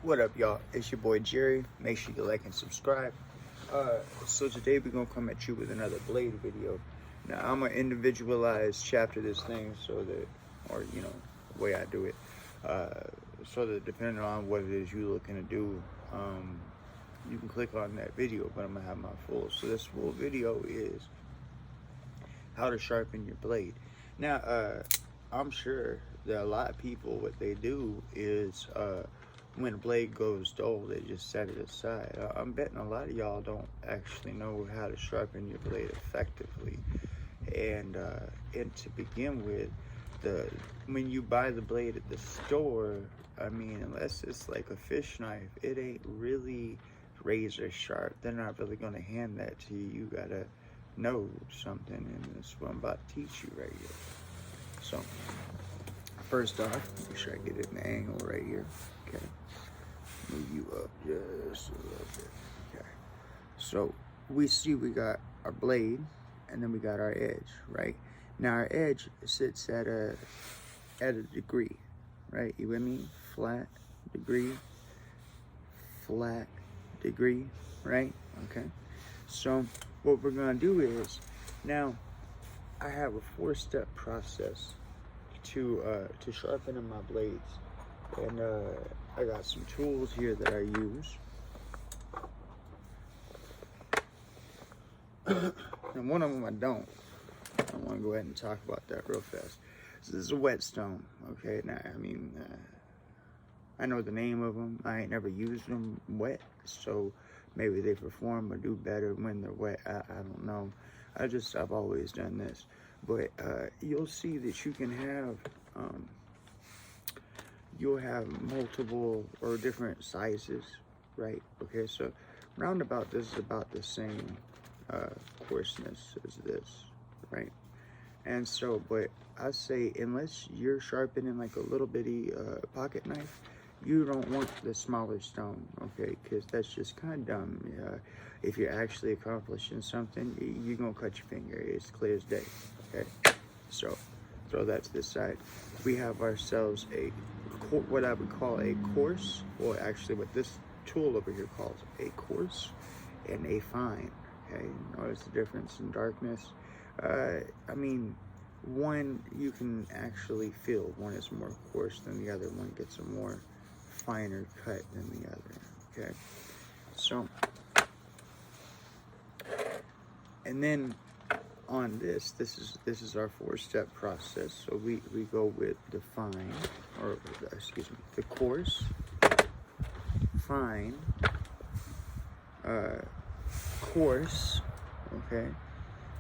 What up, y'all? It's your boy Jerry. Make sure you like and subscribe. So today we're gonna come at you with another blade video. Now I'm gonna individualize chapter this thing so that, or the way I do it, so that depending on what it is you're looking to do, you can click on that video. But I'm gonna have my full. So this full video is how to sharpen your blade. Now, I'm sure that a lot of people, what they do is, when a blade goes dull, they just set it aside. I'm betting a lot of y'all don't actually know how to sharpen your blade effectively. And to begin with, when you buy the blade at the store, I mean, unless it's like a fish knife, it ain't really razor sharp. They're not really gonna hand that to you. You gotta know something, and that's what I'm about to teach you right here. So, first off, make sure I get it in the angle right here. Okay. Move you up just a little bit. Okay. So we see we got our blade, and then we got our edge, right? Now our edge sits at a degree, right? You with me? Flat degree, right? Okay. So what we're gonna do is, now I have a 4-step process to sharpening my blades, and I got some tools here that I use. And one of them I don't. I want to go ahead and talk about that real fast. So this is a whetstone, okay? Now, I mean, I know the name of them. I ain't never used them wet, so maybe they perform or do better when they're wet. I don't know. I've always done this. But you'll see that you can have, you'll have multiple or different sizes, right? Okay, so roundabout, this is about the same coarseness as this, right? And so, but I say, unless you're sharpening like a little bitty pocket knife, you don't want the smaller stone, okay? Because that's just kind of dumb. If you're actually accomplishing something, you're gonna cut your finger. It's clear as day, okay? So throw that to the side. We have ourselves what I would call a coarse, or actually what this tool over here calls a coarse, and a fine. Okay, notice the difference in darkness. I mean, one you can actually feel. One is more coarse than the other. One gets a more finer cut than the other. Okay, so, and then on this is our 4-step process. So we go with the fine, or excuse me, the coarse, fine, coarse, okay?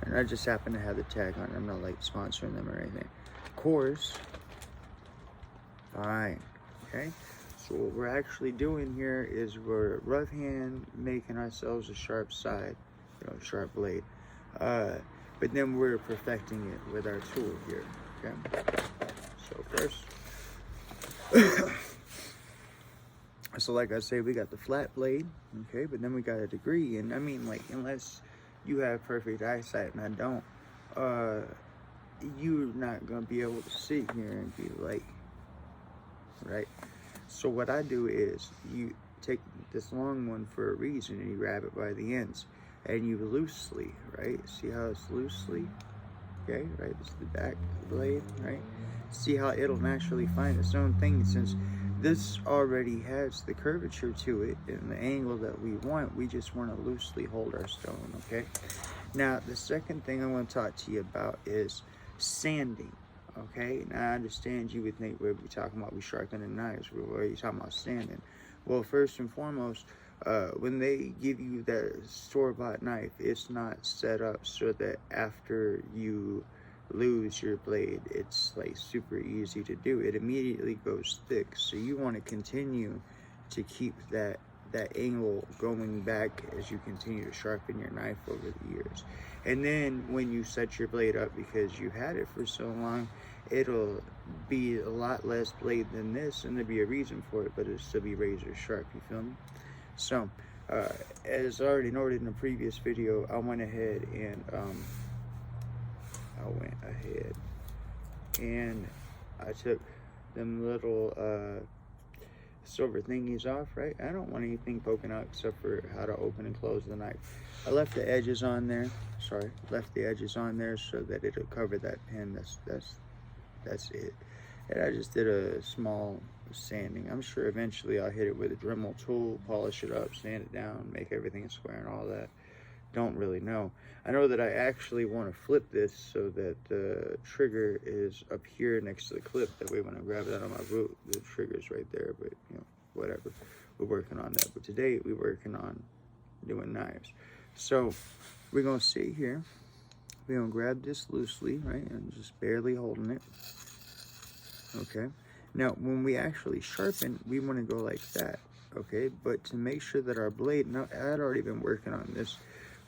And I just happen to have the tag on it. I'm not like sponsoring them or anything. Coarse, fine, okay? So what we're actually doing here is we're rough hand making ourselves a sharp side, sharp blade. But then we're perfecting it with our tool here, okay? So first, so like I say, we got the flat blade, okay? But then we got a degree, and I mean, like, unless you have perfect eyesight, and I don't, you're not gonna be able to sit here and be like, right? So what I do is, you take this long one for a reason, and you grab it by the ends. And you loosely, right? See how it's loosely, okay? Right, this is the back blade, right? See how it'll naturally find its own thing, since this already has the curvature to it and the angle that we want. We just want to loosely hold our stone, okay? Now, the second thing I want to talk to you about is sanding, okay? Now, I understand you would think we're talking about we sharpening knives. What are you talking about sanding? Well, first and foremost, when they give you that store-bought knife, it's not set up so that after you lose your blade, it's like super easy to do. It immediately goes thick, so you want to continue to keep that angle going back as you continue to sharpen your knife over the years. And then when you set your blade up, because you had it for so long, it'll be a lot less blade than this, and there'll be a reason for it, but it'll still be razor sharp, you feel me? So, as already noted in the previous video, I went ahead and I took them little silver thingies off, right? I don't want anything poking out except for how to open and close the knife. I left the edges on there. Sorry, left the edges on there so that it'll cover that pin. That's it. And I just did a small sanding. I'm sure eventually I'll hit it with a Dremel tool, polish it up, sand it down, make everything square and all that. Don't really know. I know that I actually want to flip this so that the trigger is up here next to the clip. That way when I grab it out of my boot, the trigger's right there. But, you know, whatever. We're working on that. But today we're working on doing knives. So we're going to sit here. We're going to grab this loosely, right? And just barely holding it. Okay. Now, when we actually sharpen, we want to go like that. Okay. But to make sure that our blade, now I'd already been working on this,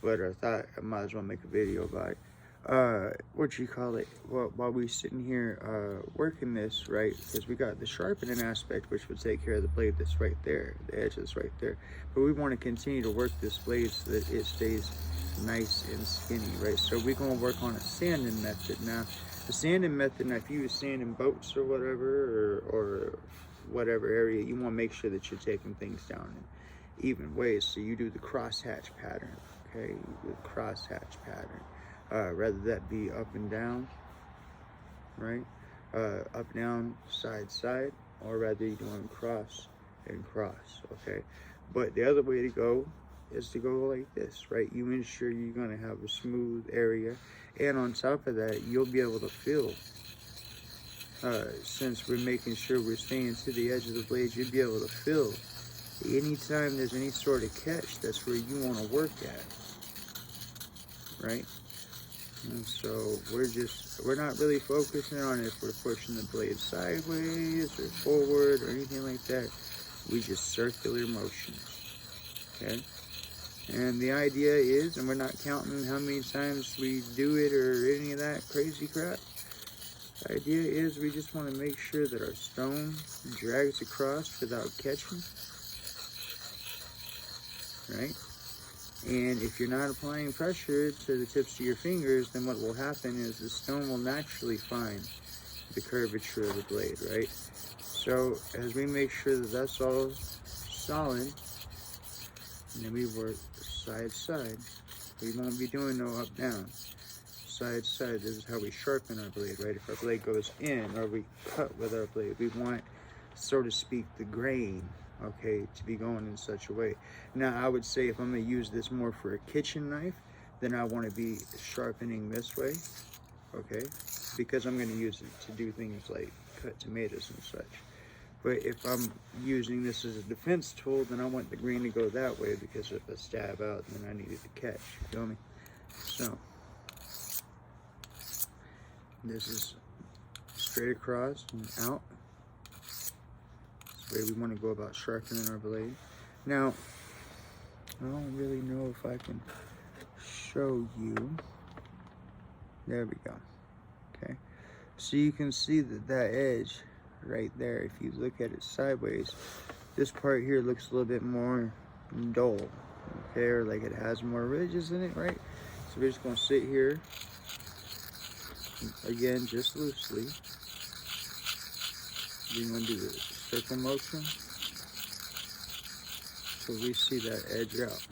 but I thought I might as well make a video about it. Well, while we sitting here working this, right, because we got the sharpening aspect, which would take care of the blade that's right there, the edge that's right there. But we want to continue to work this blade so that it stays nice and skinny, right? So we're going to work on a sanding method. Now, the sanding method, now if you use sanding boats or whatever, or whatever area, you want to make sure that you're taking things down in even ways. So you do the crosshatch pattern. Okay, with crosshatch pattern, rather that be up and down, right? Up, down, side, side, or rather you're doing cross and cross, okay? But the other way to go is to go like this, right? You ensure you're gonna have a smooth area, and on top of that, you'll be able to feel, since we're making sure we're staying to the edge of the blade, you'll be able to feel anytime there's any sort of catch. That's where you want to work at, right? And so we're not really focusing on if we're pushing the blade sideways or forward or anything like that. We just circular motions, okay? And the idea is, and we're not counting how many times we do it or any of that crazy crap. The idea is we just want to make sure that our stone drags across without catching, right? And if you're not applying pressure to the tips of your fingers, then what will happen is the stone will naturally find the curvature of the blade, right? So as we make sure that that's all solid, and then we work side side. We won't be doing no up down. Side side, this is how we sharpen our blade, right? If our blade goes in, or we cut with our blade, we want, so to speak, the grain, okay, to be going in such a way. Now, I would say if I'm going to use this more for a kitchen knife, then I want to be sharpening this way, okay, because I'm going to use it to do things like cut tomatoes and such. But if I'm using this as a defense tool, then I want the grain to go that way, because if I stab out, then I need it to catch, you feel me? So this is straight across and out. That's the way we want to go about sharpening our blade. Now, I don't really know if I can show you. There we go. Okay. So you can see that edge right there, if you look at it sideways, this part here looks a little bit more dull. Okay, or like it has more ridges in it, right? So we're just going to sit here. Again, just loosely. We're going to do the circle motion so we see that edge out.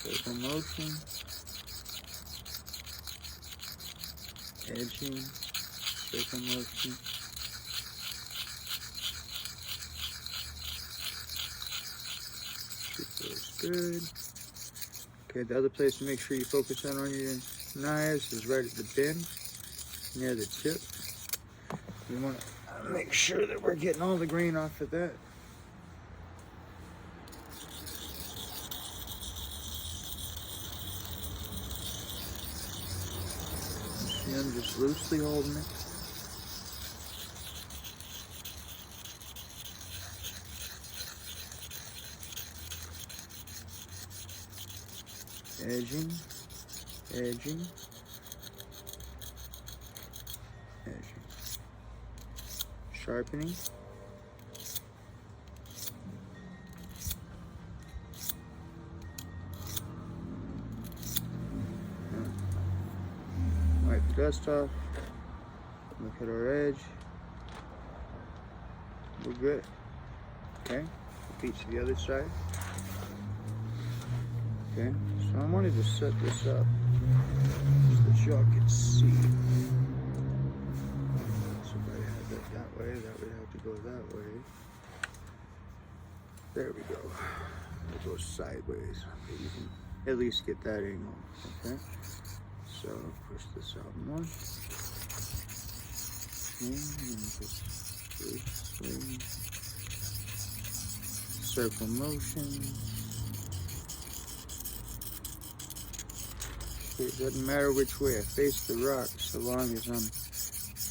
Circle motion, edging, circle motion. Feels good. Okay, the other place to make sure you focus on your knives is right at the bend, near the tip. We want to make sure that we're getting all the grain off of that. See, I'm just loosely holding it. Edging, edging, edging. Sharpening. Wipe it rust off. Look at our edge. We're good. Okay, repeat to the other side. Okay, so I wanted to set this up so that y'all can see. So if I had that way, that would have to go that way. There we go. It goes sideways. Okay, you can at least get that angle. Okay, so push this out more. And just swing. Circle motion. It doesn't matter which way I face the rock, so long as I'm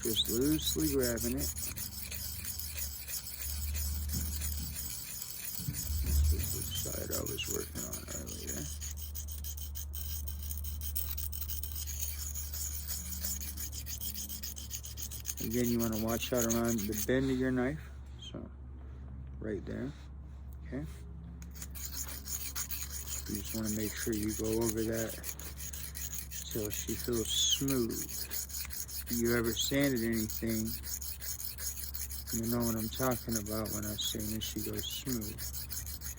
just loosely grabbing it. This is the side I was working on earlier. Again, you want to watch out around the bend of your knife. So, right there. Okay. You just want to make sure you go over that till she feels smooth. If you ever sanded anything, you know what I'm talking about when I say that she goes smooth.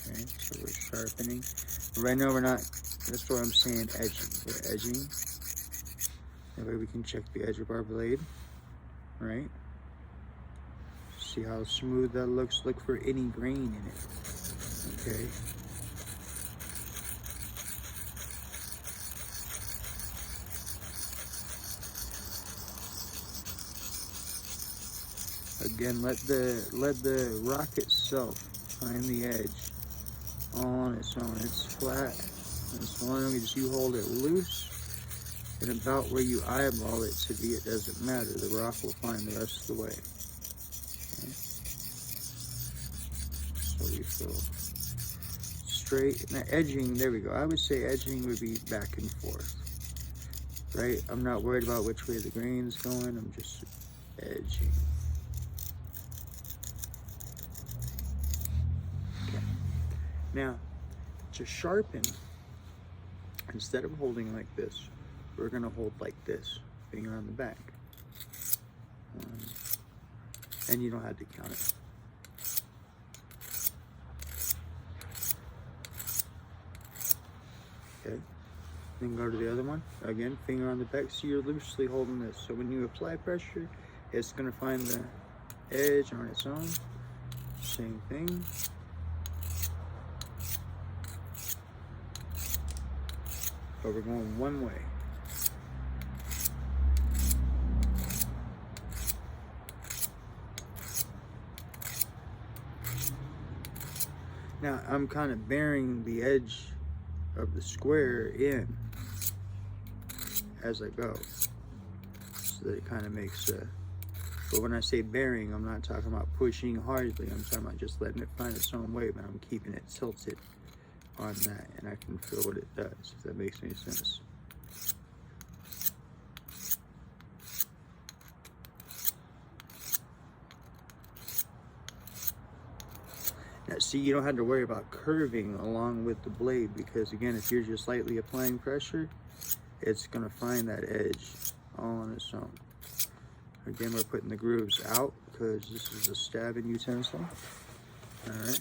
Okay, so we're sharpening. Right now we're not, that's what I'm saying, edging. We're edging. That way we can check the edge of our blade, right? See how smooth that looks. Look for any grain in it, okay? Again, let the rock itself find the edge all on its own. It's flat. As long as you hold it loose and about where you eyeball it to be, it doesn't matter. The rock will find the rest of the way. Okay. So we feel straight. Now edging, there we go. I would say edging would be back and forth. Right? I'm not worried about which way the grain's going. I'm just edging. Now, to sharpen, instead of holding like this, we're going to hold like this, finger on the back. And you don't have to count it. Okay, then go to the other one. Again, finger on the back, so you're loosely holding this. So when you apply pressure, it's going to find the edge on its own. Same thing. But we're going one way. Now I'm kind of bearing the edge of the square in as I go, so that it kind of makes a, but when I say bearing, I'm not talking about pushing hardly. I'm talking about just letting it find its own way, but I'm keeping it tilted on that, and I can feel what it does, if that makes any sense. Now see, you don't have to worry about curving along with the blade, because again, if you're just lightly applying pressure, it's going to find that edge all on its own. Again, we're putting the grooves out because this is a stabbing utensil. All right.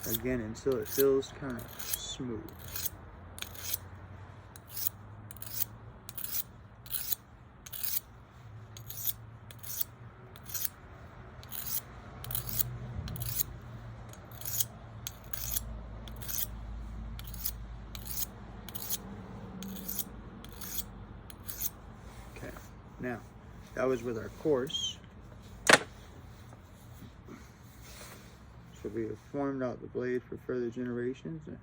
Again, until it feels kind of smooth. Okay, now that was with our coarse. So we have formed out the blade for further generations, and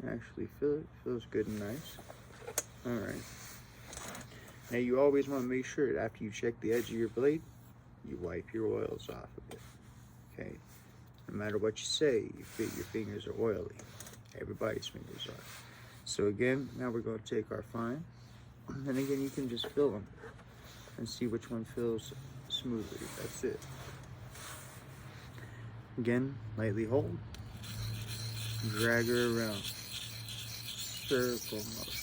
actually feel it feels good and nice. All right. Now you always want to make sure that after you check the edge of your blade, you wipe your oils off of it. Okay. No matter what you say, your fingers are oily. Everybody's fingers are. So again, now we're going to take our fine, and again you can just fill them. and see which one feels smoothly. That's it. Again, lightly hold, drag her around, circle motion.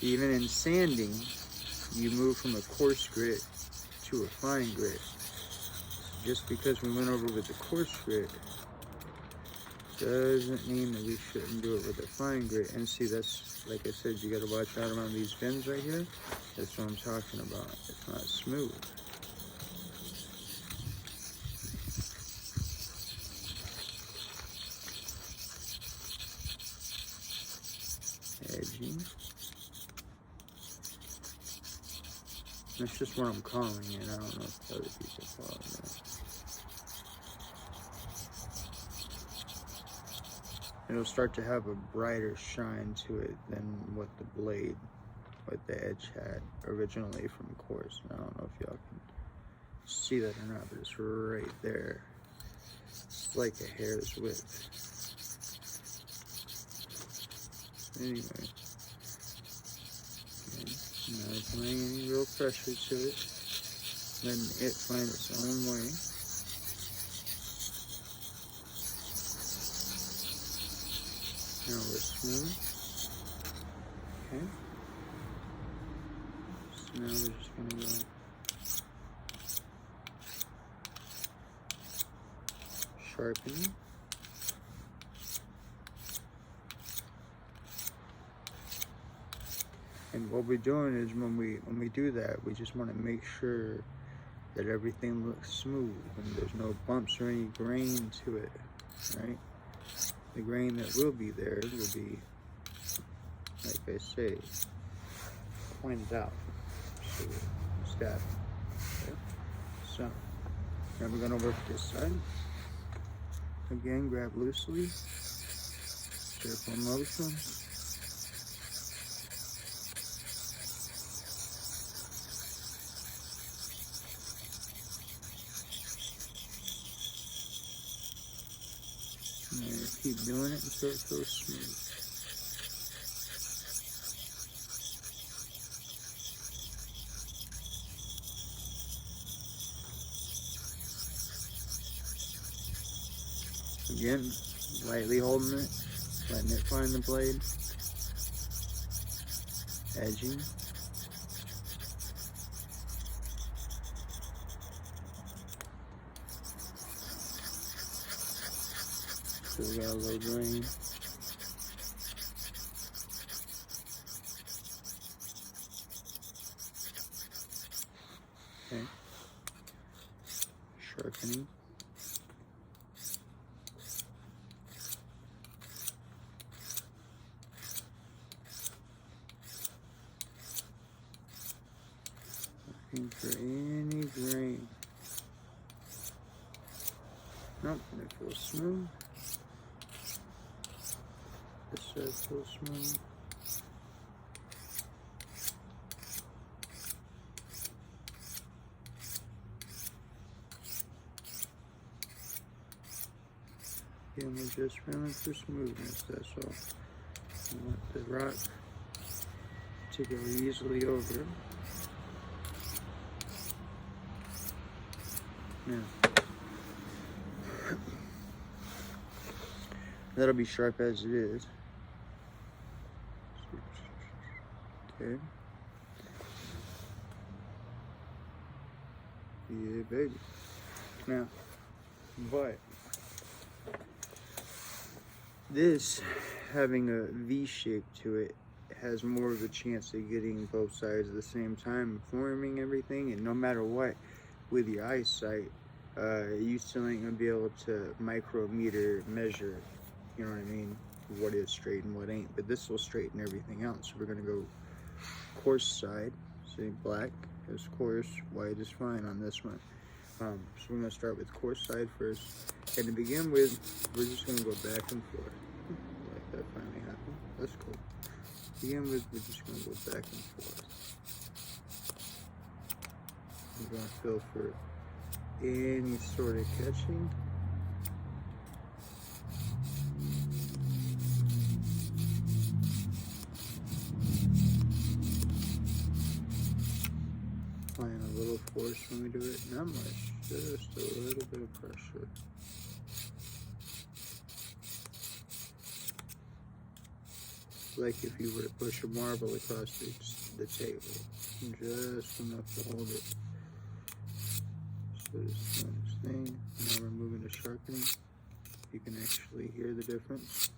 Even in sanding, you move from a coarse grit to a fine grit. Just because we went over with the coarse grit doesn't mean that we shouldn't do it with a fine grit. And see, that's, like I said, you gotta watch out around these fins right here. That's what I'm talking about. It's not smooth. Edging. That's just what I'm calling it. I don't know if other people call it that. It'll start to have a brighter shine to it than what the blade, what the edge had originally from coarse. And I don't know if y'all can see that or not, but it's right there. It's like a hair's width. Anyway, not applying any real pressure to it, letting it find its own way. Now we're smooth. Okay. So now we're just going to go sharpening. And what we're doing is when we do that, we just want to make sure that everything looks smooth and there's no bumps or any grain to it, right? The grain that will be there will be, like I say, pointed out. So stab. Okay. So now we're gonna work this side. Again, grab loosely. Circle motion. And keep doing it until it feels smooth. Again, lightly holding it, letting it find the blade, edging. So we got a little grain. Okay. Sharpening. Looking for any grain. Nope, it feels smooth. This side feels smooth. Again, we're just feeling for smoothness, that's all. You want the rock to go easily over. Now, that'll be sharp as it is. Okay. Yeah, baby. Now, but this having a V shape to it has more of a chance of getting both sides at the same time, forming everything, and no matter what, with your eyesight, you still ain't gonna be able to micrometer measure, you know what I mean, what is straight and what ain't, but this will straighten everything out. So we're gonna go coarse side, see, black is coarse, white is fine on this one. So we're gonna start with coarse side first, and to begin with, we're just gonna go back and forth. Like that finally happened, that's cool. To begin with, we're just gonna go back and forth. We're gonna feel for any sort of catching. applying a little force when we do it, not much, just a little bit of pressure. Like if you were to push a marble across the table, just enough to hold it. So this one thing, now we're moving to sharpening. You can actually hear the difference.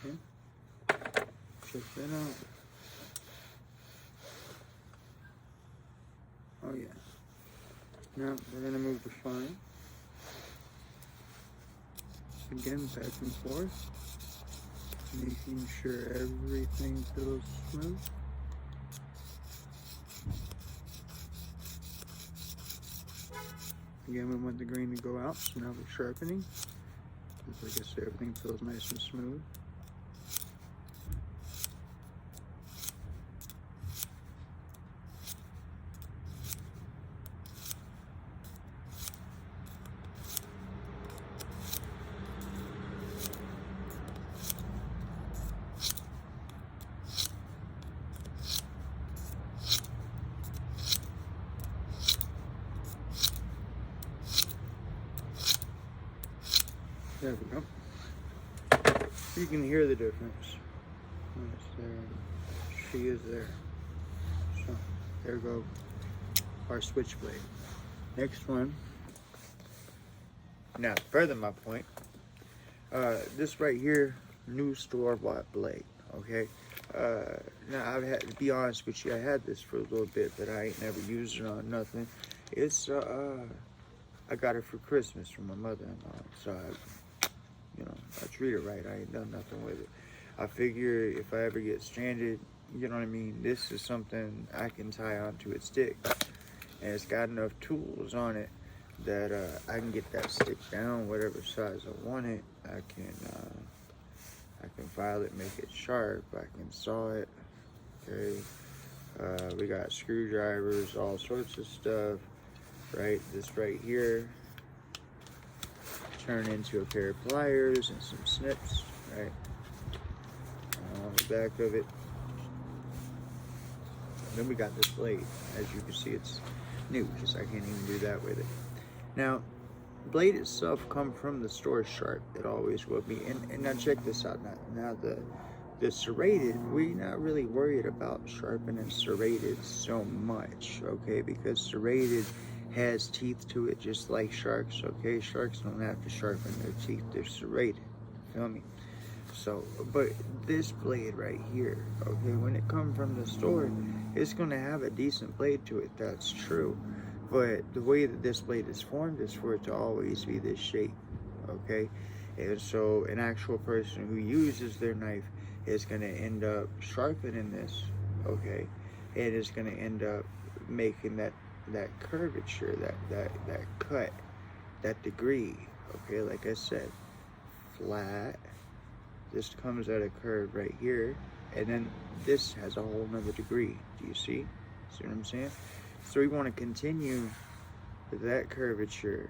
Okay. Check that out. Oh yeah. Now we're gonna move to fine. Again, back and forth, making sure everything feels smooth. Again, we want the grain to go out, so now we're sharpening. Like I said, everything feels nice and smooth. There we go. You can hear the difference. It's there. She is there. So there go our switchblade. Next one. Now, to further my point, this right here, new store-bought blade. Okay. Now I've had to be honest with you. I had this for a little bit, but I ain't never used it on nothing. It's I got it for Christmas from my mother-in-law, so I treat it right. I ain't done nothing with it. I figure if I ever get stranded, you know what I mean, this is something I can tie onto its stick. And it's got enough tools on it that I can get that stick down whatever size I want it. I can file it, make it sharp. I can saw it. Okay. We got screwdrivers, all sorts of stuff. Right, this right here turn into a pair of pliers and some snips, right, on the back of it. And then we got this blade. As you can see, it's new because I can't even do that with it. Now, blade itself come from the store sharp. It always will be. And now check this out. Now the serrated, we're not really worried about sharpening serrated so much, okay, because serrated has teeth to it just like sharks, okay? Sharks don't have to sharpen their teeth, they're serrated, feel me? So, but this blade right here, okay, when it comes from the store, it's gonna have a decent blade to it, that's true. But the way that this blade is formed is for it to always be this shape, okay? And so an actual person who uses their knife is gonna end up sharpening this, okay? And it's gonna end up making that curvature, that cut, that degree, okay? Like I said, flat, this comes at a curve right here, and then this has a whole nother degree. Do you see what I'm saying? So we want to continue that curvature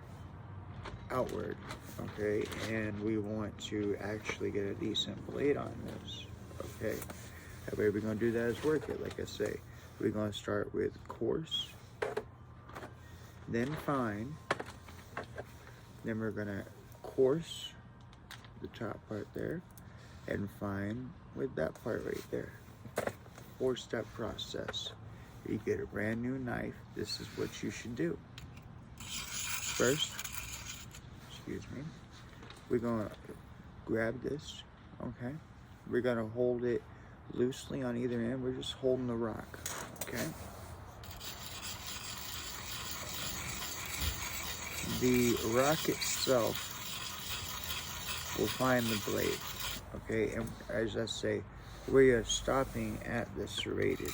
outward, okay? And we want to actually get a decent blade on this, okay? That way we're gonna do that is work it, like I say. We're gonna start with coarse, then fine, then we're gonna coarse the top part there, and fine with that part right there. 4-step process. You get a brand new knife, this is what you should do. First, excuse me, we're gonna grab this, okay? We're gonna hold it loosely on either end. We're just holding the rock, okay? The rock itself will find the blade, okay? And as I say, we are stopping at the serrated.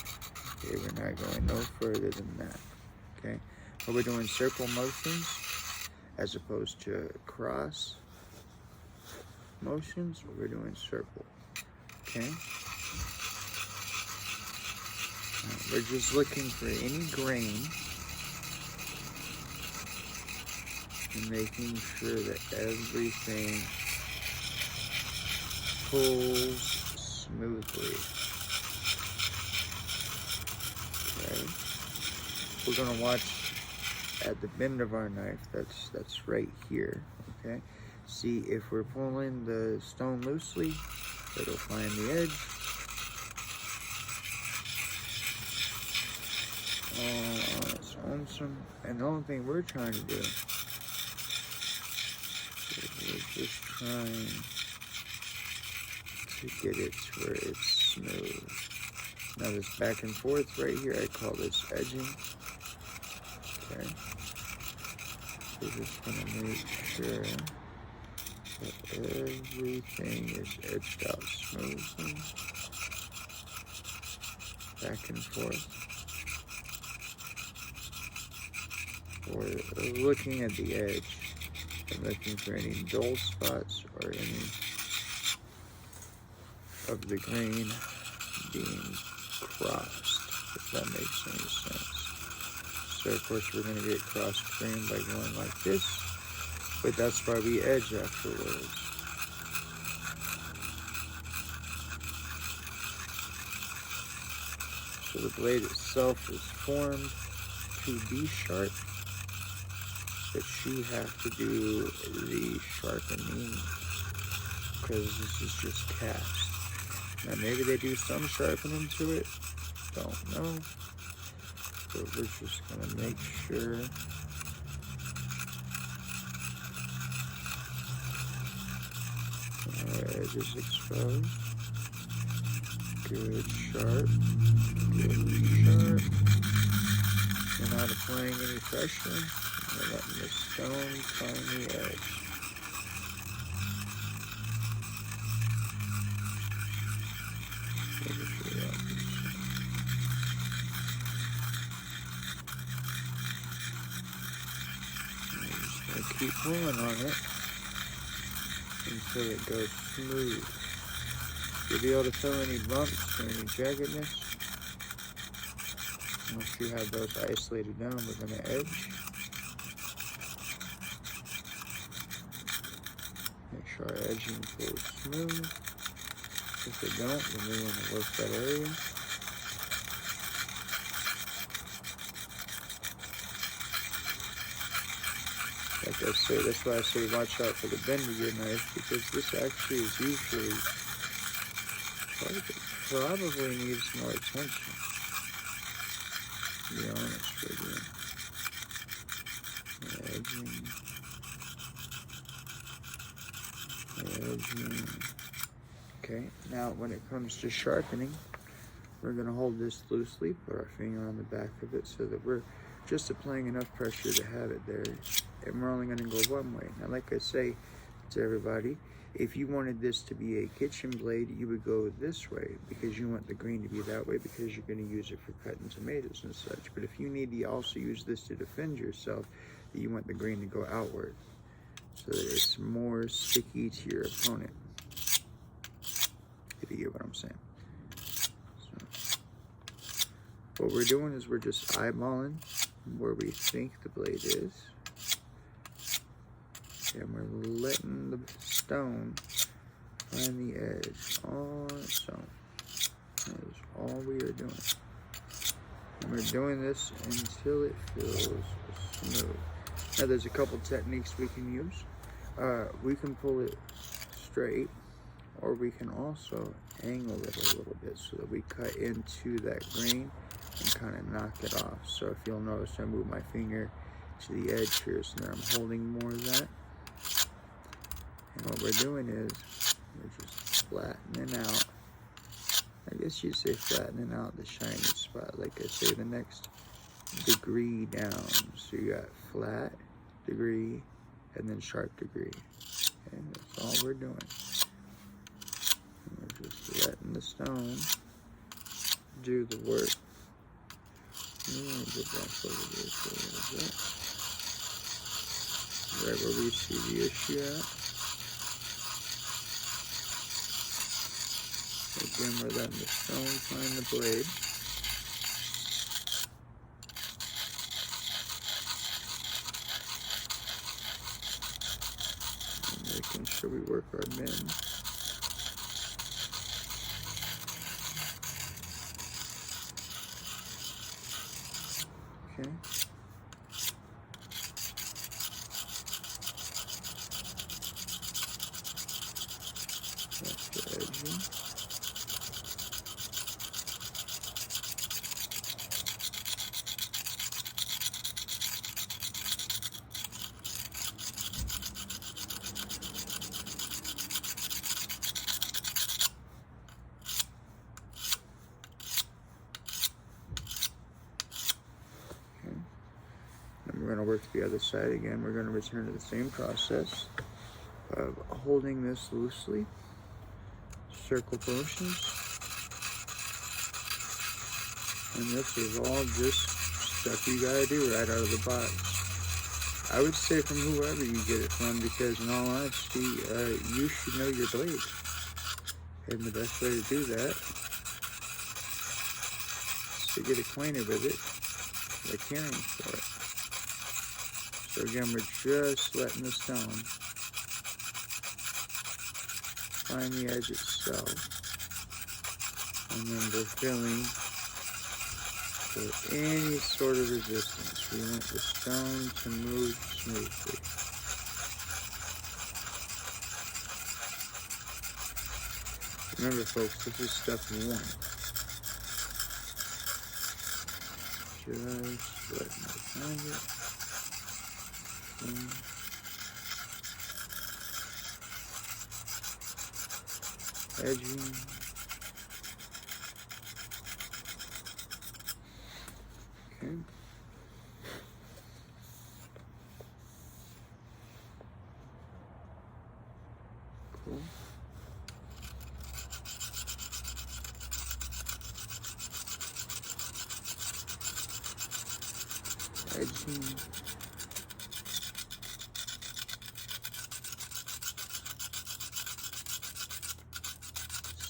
Okay, we're not going no further than that, okay? But we're doing circle motions as opposed to cross motions. We're doing circle, okay? we're just looking for any grain and making sure that everything pulls smoothly. Okay. We're gonna watch at the bend of our knife. That's right here. Okay. See if we're pulling the stone loosely, it'll find the edge. It's awesome. And the only thing we're trying to do is we're just trying to get it to where it's smooth. Now this back and forth right here, I call this edging. Okay. We're just gonna make sure that everything is edged out smoothly. Back and forth. We're looking at the edge and looking for any dull spots or any of the grain being crossed, if that makes any sense. So of course we're going to get crossed grain by going like this, but that's why we edge afterwards. So the blade itself is formed to be sharp, but you have to do the sharpening because this is just cast. Now maybe they do some sharpening to it, don't know, but we're just gonna make sure our edge is exposed. Good sharp, good sharp. We're not applying any pressure. We're letting the stone find the edge. Keep pulling on it until it goes smooth. You'll be able to feel any bumps or any jaggedness. Once you have those isolated down, we're going to edge. Make sure our edging pulls smooth. If it don't, then we want to work that area. Like I say, that's why I say watch out for the bend of your knife, because this actually is usually probably needs more attention, to be honest with you. Edging. Okay, now when it comes to sharpening, we're going to hold this loosely, put our finger on the back of it so that we're just applying enough pressure to have it there. And we're only going to go one way. Now, like I say to everybody, if you wanted this to be a kitchen blade, you would go this way because you want the green to be that way because you're going to use it for cutting tomatoes and such. But if you need to also use this to defend yourself, you want the green to go outward so that it's more sticky to your opponent, if you get what I'm saying. So, what we're doing is we're just eyeballing where we think the blade is. And we're letting the stone find the edge on its own. That is all we are doing. And we're doing this until it feels smooth. Now there's a couple techniques we can use. We can pull it straight, or we can also angle it a little bit so that we cut into that grain and kind of knock it off. So if you'll notice, I move my finger to the edge here, so now I'm holding more of that. And what we're doing is we're just flattening out. I guess you'd say flattening out the shiny spot. Like I say, the next degree down. So you got flat, degree, and then sharp degree. And that's all we're doing. And we're just letting the stone do the work. Get back over this a little bit. Right where we see the issue at. Again, we're letting the stone find the blade. sure we work our bend. Okay. That's the edging. We're going to work the other side again. We're going to return to the same process of holding this loosely, circle motions, and this is all just stuff you got to do right out of the box. I would say from whoever you get it from, because in all honesty, you should know your blade. And the best way to do that is to get acquainted with it by caring for it. So again, we're just letting the stone find the edge itself, and then we're feeling for any sort of resistance. We want the stone to move smoothly. Remember folks, this is step 1. Just letting it find it. Edging. Okay. Cool. Edging.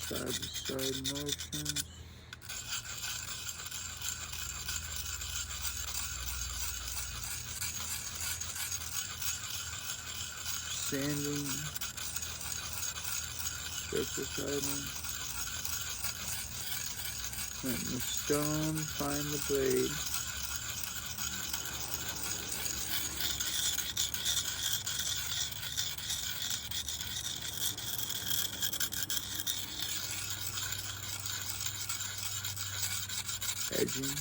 Side-to-side motions. Sanding. Circle-siding. Letting the stone find the blade. Edging,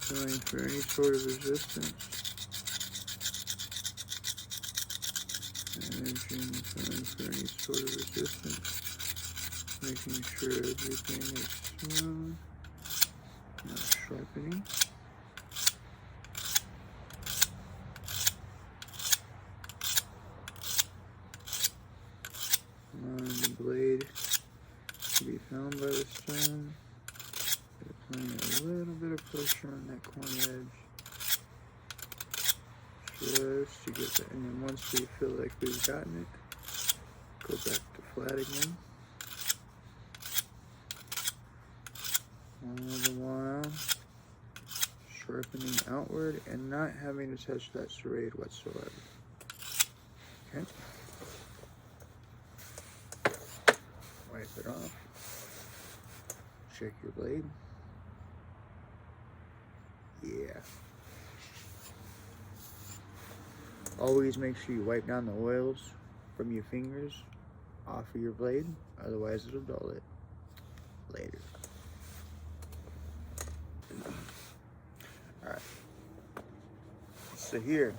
feeling for any sort of resistance, edging, feeling for any sort of resistance, making sure everything is smooth, not sharpening. Allowing the blade to be found by the stone. Applying a little bit of pressure on that corner edge. Just to get that. And then once we feel like we've gotten it, go back to flat again. All the while sharpening outward and not having to touch that serrate whatsoever. Okay. Wipe it off. Check your blade. Yeah. Always make sure you wipe down the oils from your fingers off of your blade, otherwise it'll dull it later. Alright. So here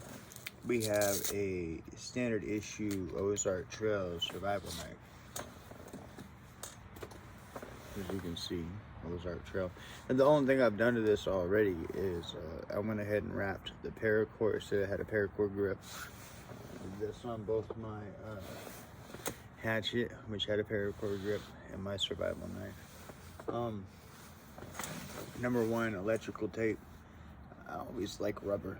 we have a standard issue Ozark Trail survival knife. As you can see, Ozark Trail. And the only thing I've done to this already is I went ahead and wrapped the paracord, so it had a paracord grip. This on both my hatchet, which had a paracord grip, and my survival knife. Number 1, electrical tape. I always like rubber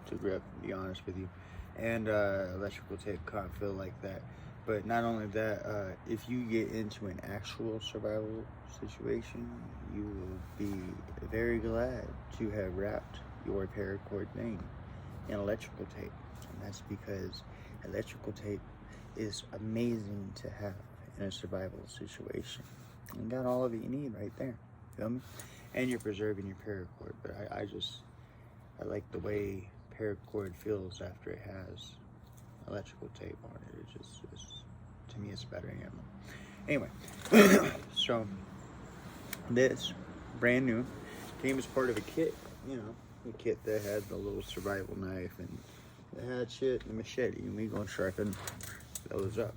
to grip, to be honest with you. And electrical tape can't feel like that. But not only that, if you get into an actual survival situation, you will be very glad to have wrapped your paracord thing in electrical tape. And that's because electrical tape is amazing to have in a survival situation. You got all of it you need right there. Feel me? And you're preserving your paracord. But I like the way paracord feels after it has electrical tape on it. To me, it's better ammo. Anyway, so this brand new came as part of a kit. You know, the kit that had the little survival knife and the hatchet and the machete, and we gonna sharpen those up.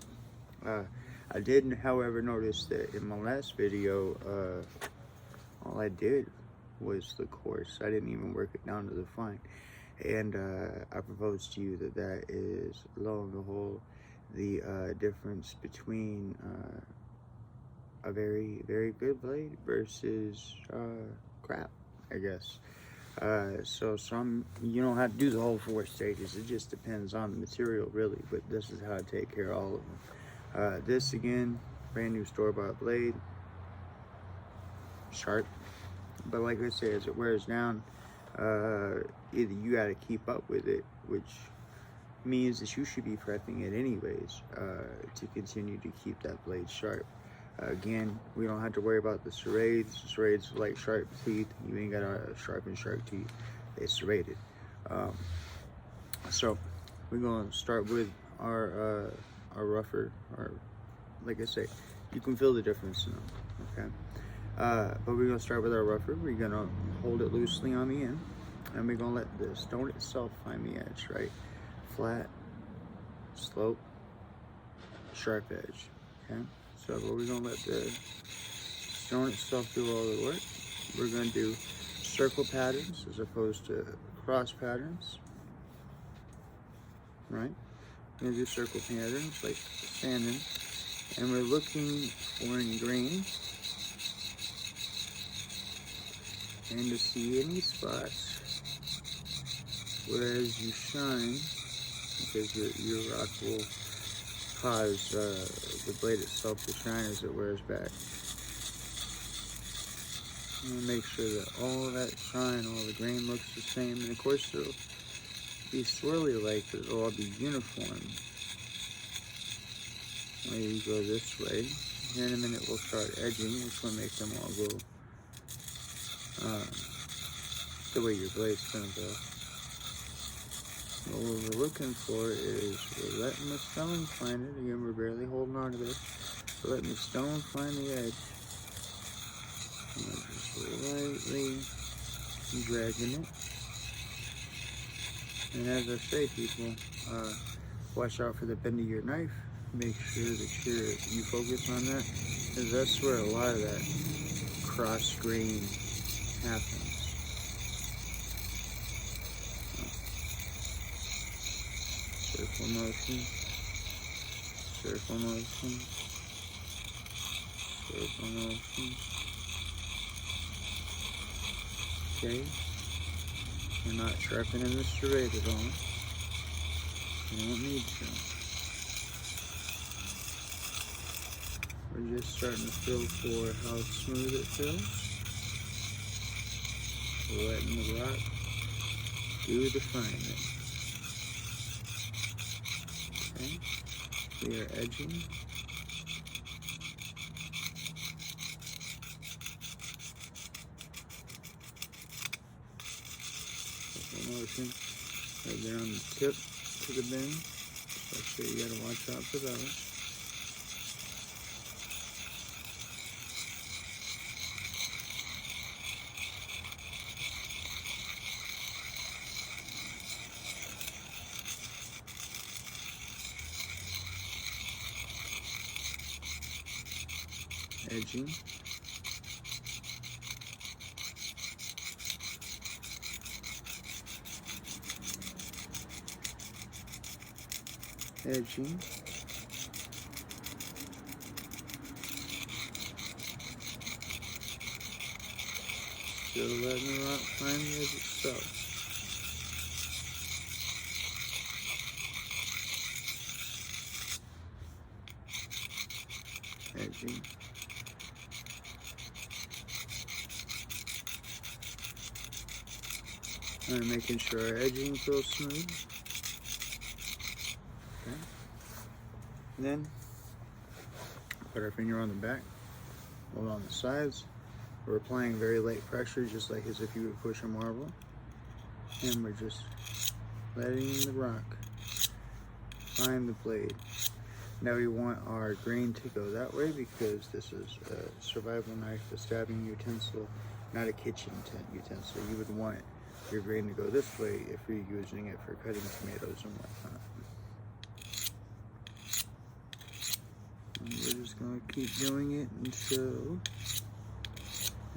I did, however, notice that in my last video, all I did was the course. I didn't even work it down to the fine. And I proposed to you that is, lo and behold, the difference between a very, very good blade versus crap, I guess. So you don't have to do the whole 4 stages. It just depends on the material, really. But this is how I take care of all of them. This, again, brand new store-bought blade. Sharp. But like I said, as it wears down, either you got to keep up with it, which means that you should be prepping it anyways to continue to keep that blade sharp. Again, we don't have to worry about the serrades. Serrades like sharp teeth. You ain't got to sharpen sharp teeth. They're serrated. So we're gonna start with our rougher. Or like I say, you can feel the difference in them. Okay. But we're gonna start with our rougher. We're gonna hold it loosely on the end, and we're gonna let the stone itself find the edge. Right. Flat, slope, sharp edge. Okay. So we're gonna let the stone itself do all the work. We're gonna do circle patterns as opposed to cross patterns. Right? We're gonna do circle patterns like sanding, and we're looking for any grain and to see any spots where as you shine, because your rock will cause the blade itself to shine as it wears back. And make sure that all that shine, all the grain looks the same. And of course it'll be swirly like, but it'll all be uniform. When you go this way, here in a minute we'll start edging, which will make them all go the way your blade's gonna go. What we're looking for is we're letting the stone find it. Again, we're barely holding on to this. We're letting the stone find the edge. And we're just lightly dragging it. And as I say, people, watch out for the bend of your knife. Make sure that you focus on that, because that's where a lot of that cross grain happens. Circle motion, circle motion, circle motion. Okay, we're not sharpening the serrate at all. You don't need to. We're just starting to feel for how smooth it feels. We're letting the rock do the finding. Okay, we are edging. Motion right there on the tip to the bend. So you gotta watch out for those. Edging. Edging. Still letting the rock find the edge itself. Edging. And making sure our edging feels smooth. Then put our finger on the back, hold on the sides. We're applying very light pressure, just like as if you would push a marble. And we're just letting the rock find the blade. Now we want our grain to go that way because this is a survival knife, a stabbing utensil, not a kitchen utensil. You would want your grain to go this way if you're using it for cutting tomatoes and whatnot. And we're just going to keep doing it until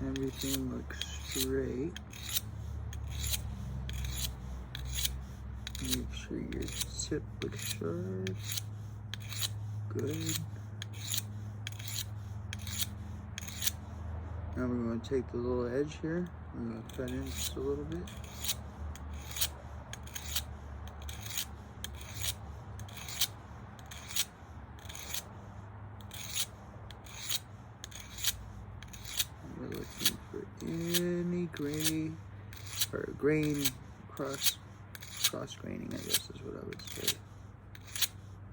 everything looks straight. Make sure your tip looks sharp. Good. Now we're going to take the little edge here. I'm going to cut in just a little bit. We're looking for any gray or grain cross graining, I guess is what I would say.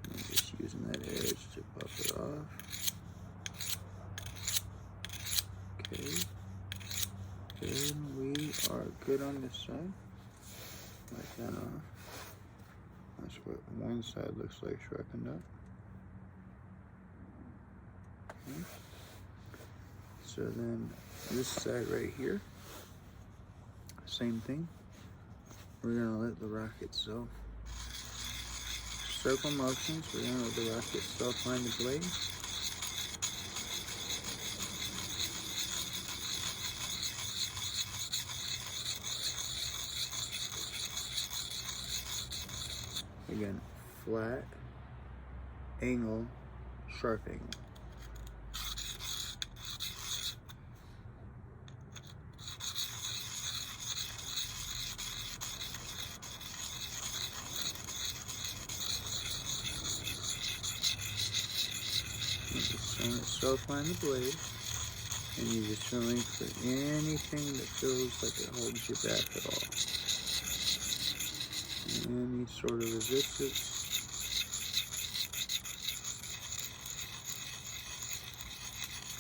I'm just using that edge to buff it off. Okay. Then we are good on this side. Wipe that off. That's what one side looks like sharpened up. Okay. So then this side right here, same thing. We're gonna let the rock itself. Circle motions, we're gonna let the rock itself find the blade. Again, flat, angle, sharp angle. So find the blade, and you're just feeling for anything that feels like it holds you back at all. Any sort of resistance.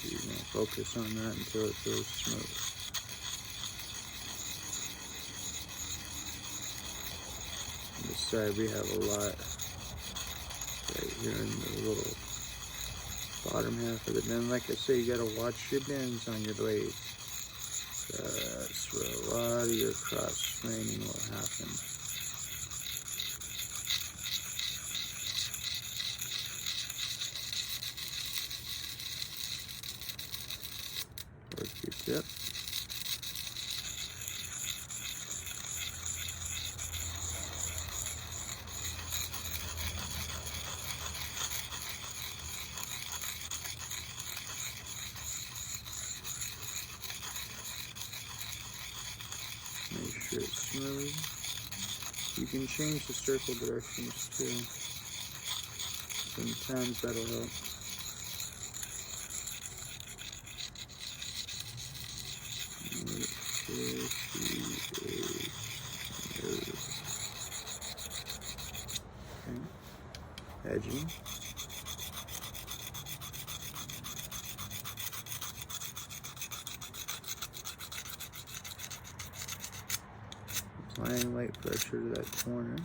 You're going to focus on that until it feels smooth. On this side we have a lot right here in the little bottom half of the bend. Like I say, you gotta watch your bends on your blade. That's where a lot of your cross graining will happen. Work your tip. Make sure it's smooth. You can change the circle directions too. Sometimes that'll help. Make sure she is smooth. Okay. Edging. Applying light pressure to that corner.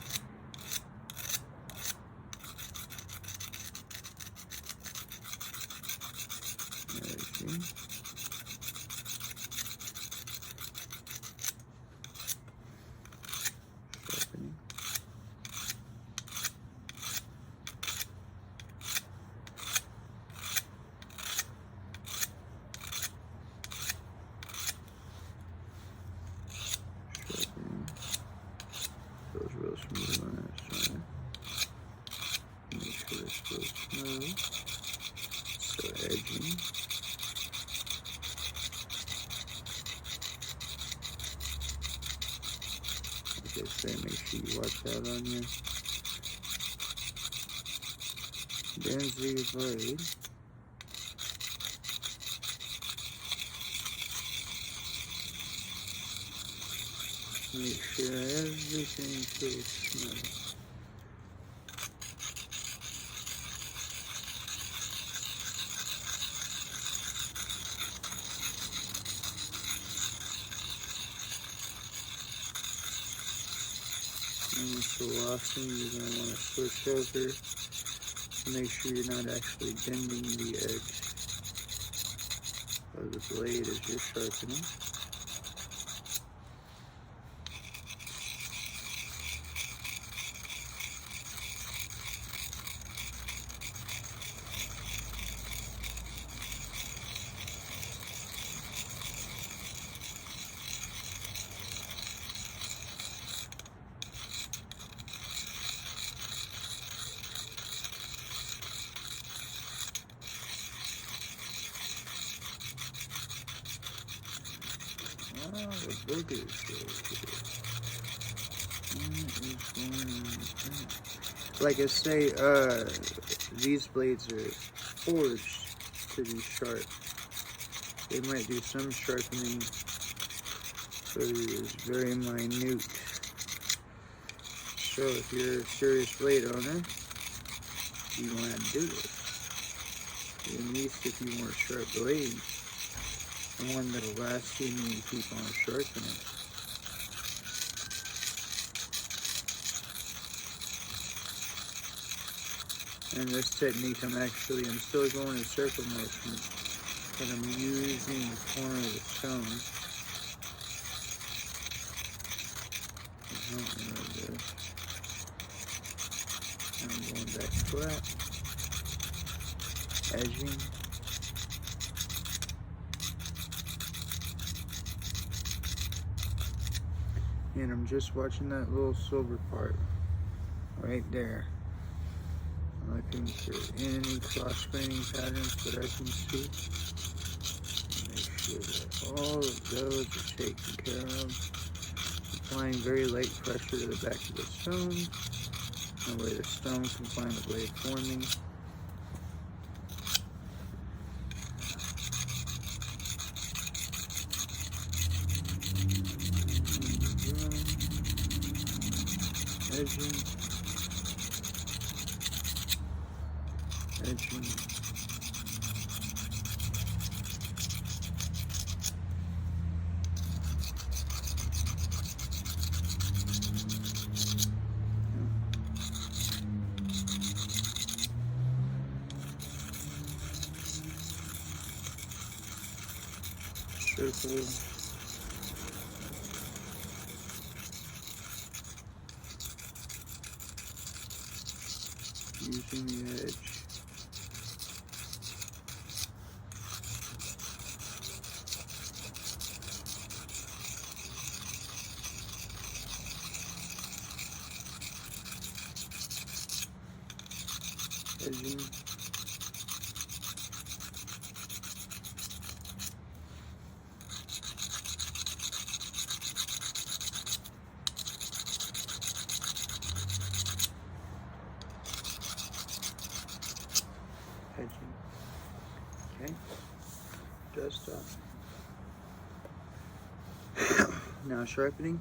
Edging. Sharpening. Feels real smooth on that side. Make sure it's still smooth. So edging. Like I say, make sure you watch that on your bends of your blade. Make sure everything feels smooth. And so often you're going to want to switch over to make sure you're not actually bending the edge of the blade as you're sharpening. Oh, the boogers Like I say, these blades are forged to be sharp. They might do some sharpening, but it is very minute. So if you're a serious blade owner, you want to do this. At least if you want a sharp blade, and one that'll last you and you keep on sharpening. And this technique, I'm still going in circle motion, but I'm using the corner of the stone. I'm going back flat, edging. And I'm just watching that little silver part right there. I'm looking for any cross-graining patterns that I can see. Make sure that all of those are taken care of. Applying very light pressure to the back of the stone. That way the stone can find the blade for me. Edging. Edging. Circle. Using the edge. Edging. Edging. Okay. Just now sharpening.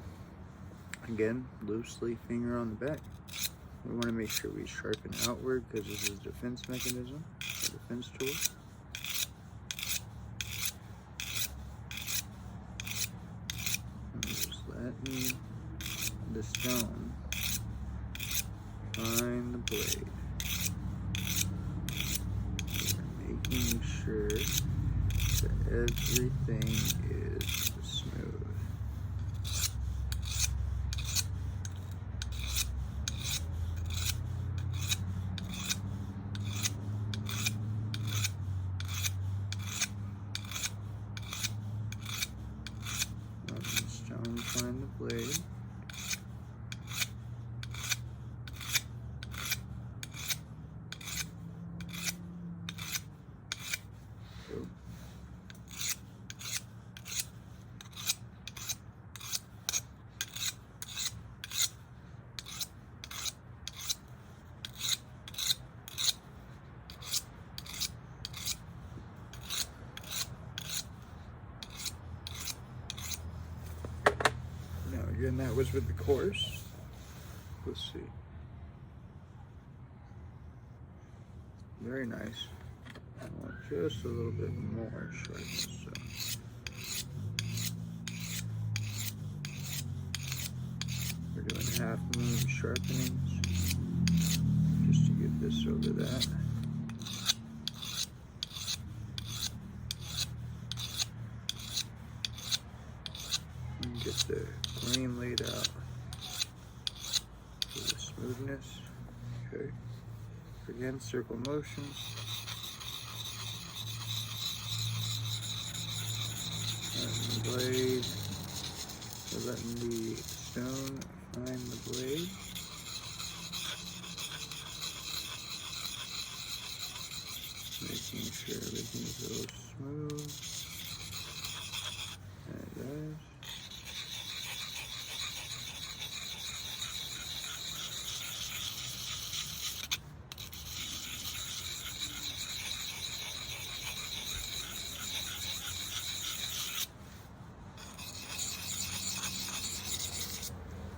Again, loosely finger on the back. We want to make sure we sharpen outward because this is a defense mechanism, a defense tool. And just letting the stone find the blade. Making sure that everything is smooth. Letting the stone find the blade. Again, that was with the coarse. Let's see. Very nice. I want just a little bit more sharpness. So. We're doing half moon sharpenings just to get this over that. And get the grain laid out for the smoothness. Okay. Again, circle motions. And the blade. We're letting the stone find the blade. Making sure everything's real smooth. And it does.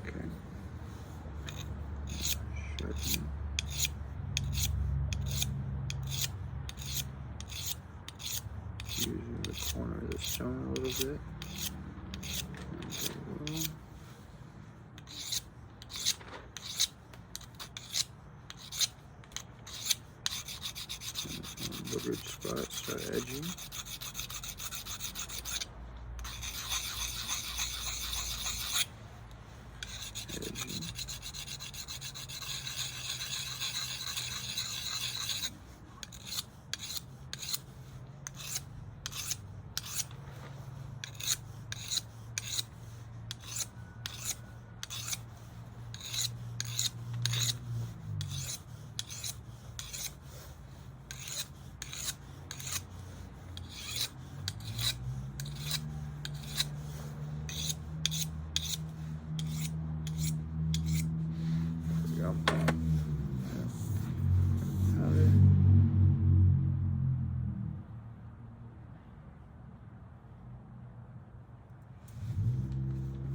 Okay. Sharpen. Using the corner of the stone a little bit. Boogered spots start edging. Edging.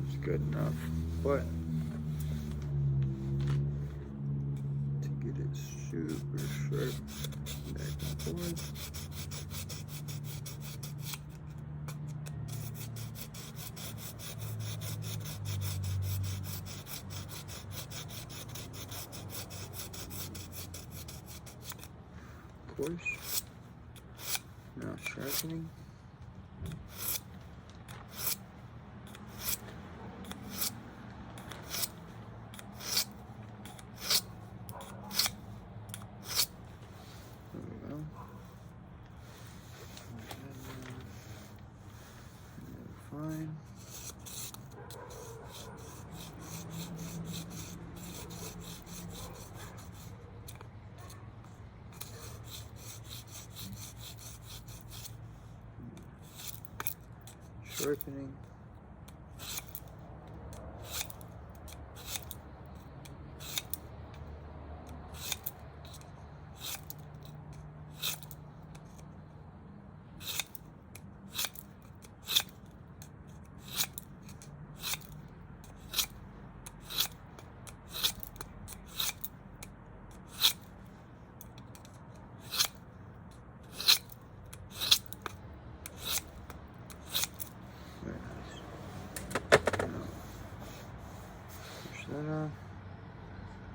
It's good enough, but to get it super sharp, back and forth. Of course. Now sharpening. There we go. Fine. Sharpening.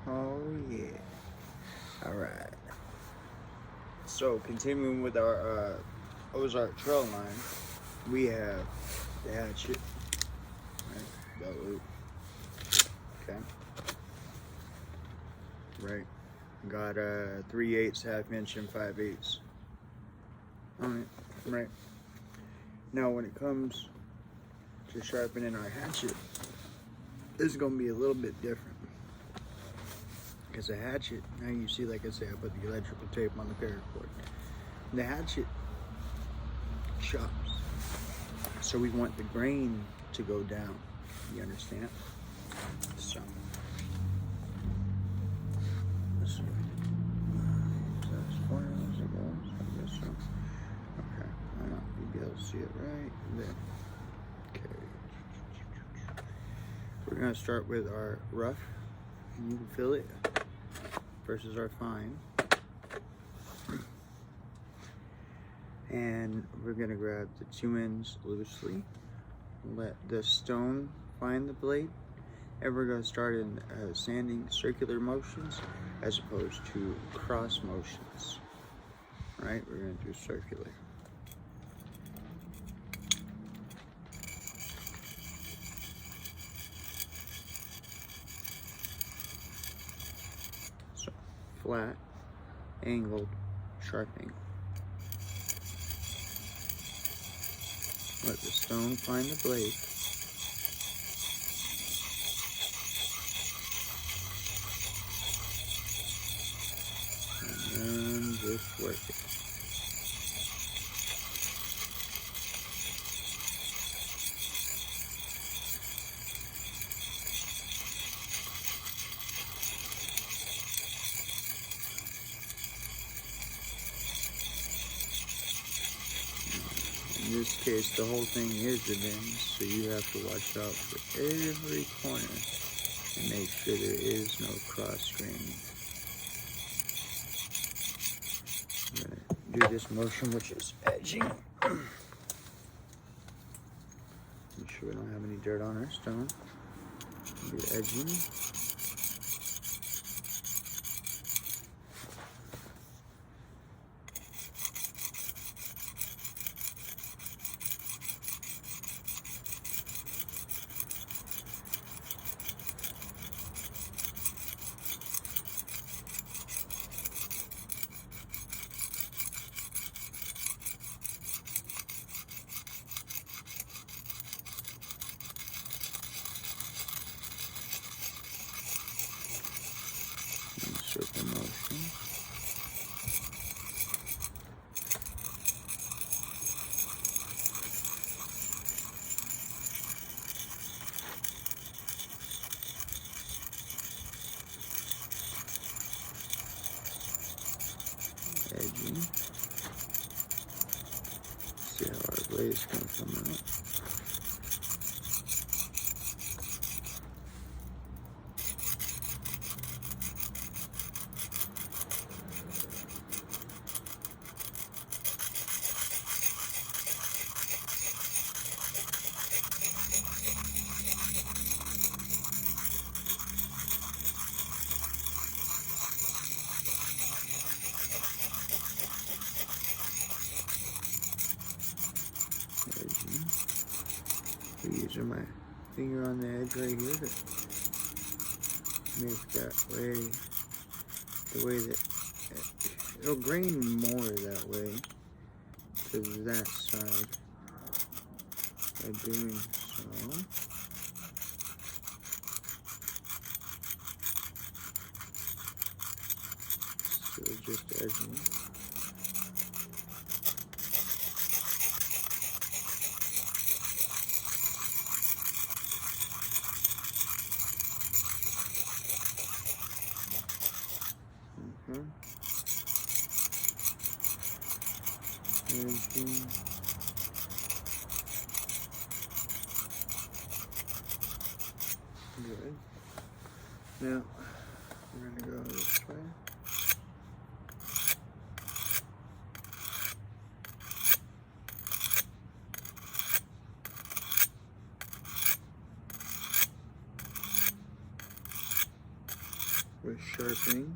Oh yeah. Alright. So continuing with our Ozark trail line, we have the hatchet. Right, belt loop. Okay. Right. Got 3/8, ½ inch, and 5/8. Alright, right. Now when it comes to sharpening our hatchet, this is going to be a little bit different. Because the hatchet, now you see, like I said, I put the electrical tape on the paracord. The hatchet chops. So we want the grain to go down. You understand? So, this way. That's 4 hours ago. I guess so. Okay. I know. You'll be able to see it right there. Okay. We're going to start with our rough. And you can feel it versus our fine. And we're going to grab the 2 ends loosely. Let the stone find the blade. and we're going to start in sanding circular motions as opposed to cross motions. Right, we're going to do circular. So, flat, angled, sharp angle. Let the stone find the blade. And then just work it. In this case, the whole thing is a bend, so you have to watch out for every corner and make sure there is no cross grain. I'm going to do this motion, which is edging. Make sure we don't have any dirt on our stone. Do edging. Circle motion. Edging. See how our blades come out. Using my finger on the edge right here to make that way, the way that it'll grain more that way to that side by doing so. Still just edging. Edging. Good. Now we're going to go this way. With sharpening.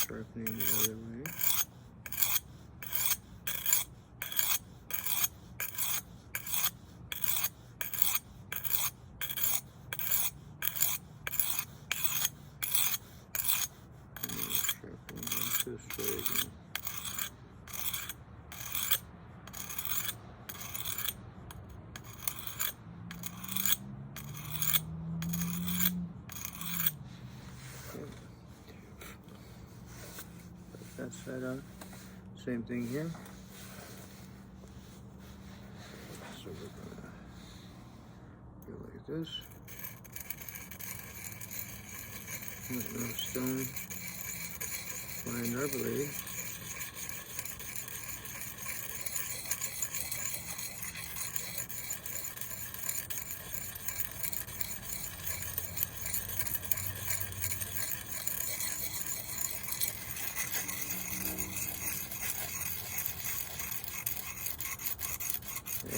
Sharpening the other way. Sharpening this way again. That side on. Same thing here. So we're gonna go like this. Let no stone find our blade.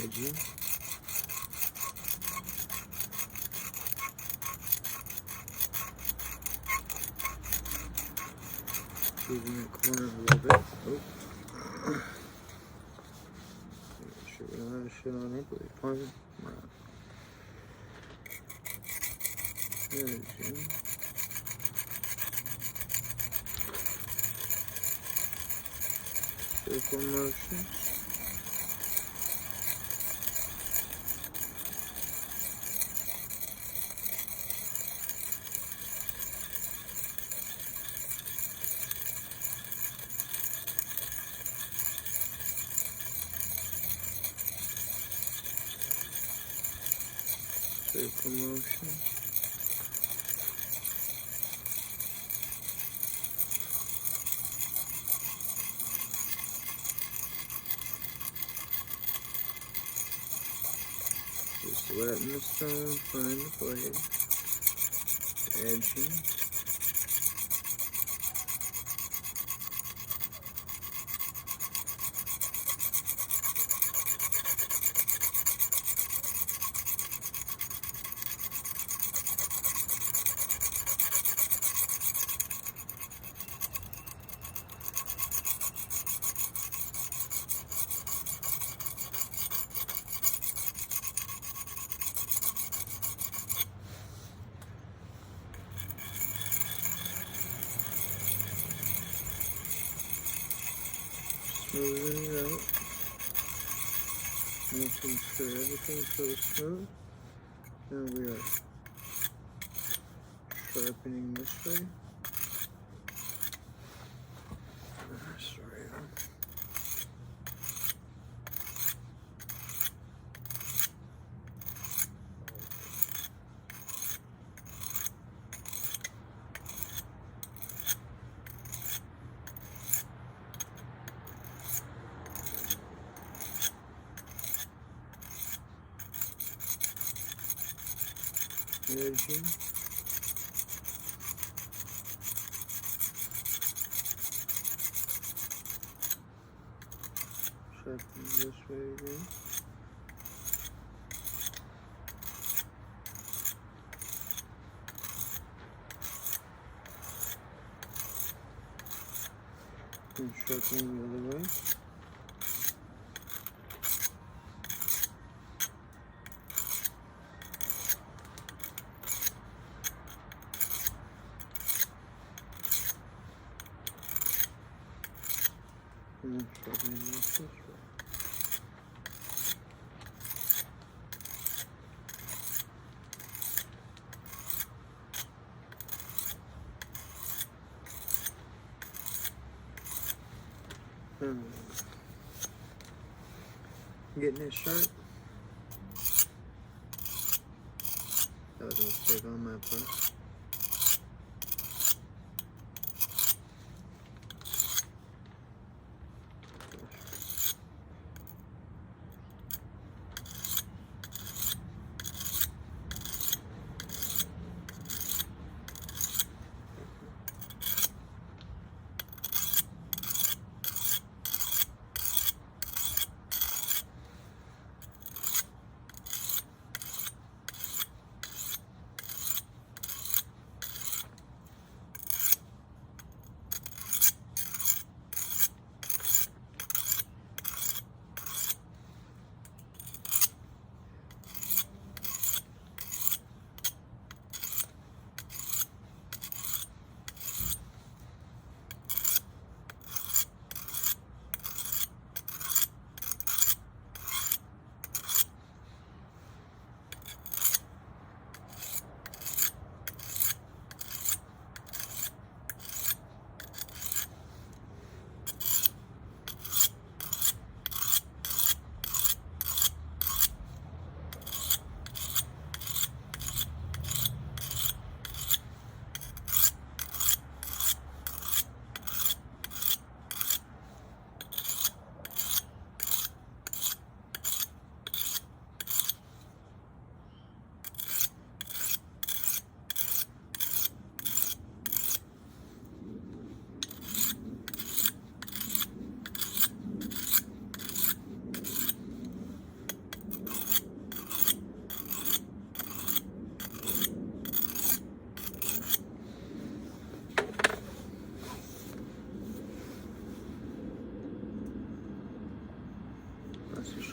edging. Moving that corner a little bit. Oh. Make sure we don't have shit on it, but we find it. Edging. Circle motion. Circle motion. Just letting the stone find the blade. Edging. Smoothing it out, making sure everything goes smooth. Now we are sharpening this way. Edging. Sharpen this way again. And sharpening the other way. And sharpening this way. Getting it sharp. That was a mistake on my part.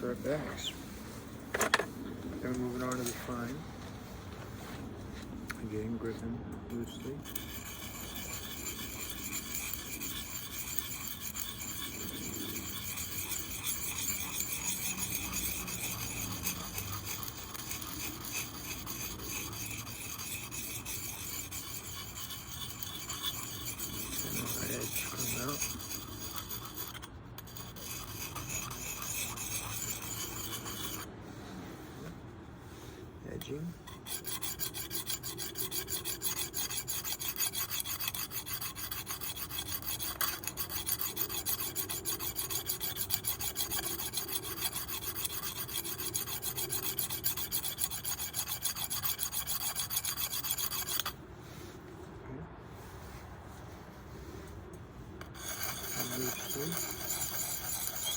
sharp axe. Then moving on to the fine. Again, gripping loosely. Edge come out. Edging.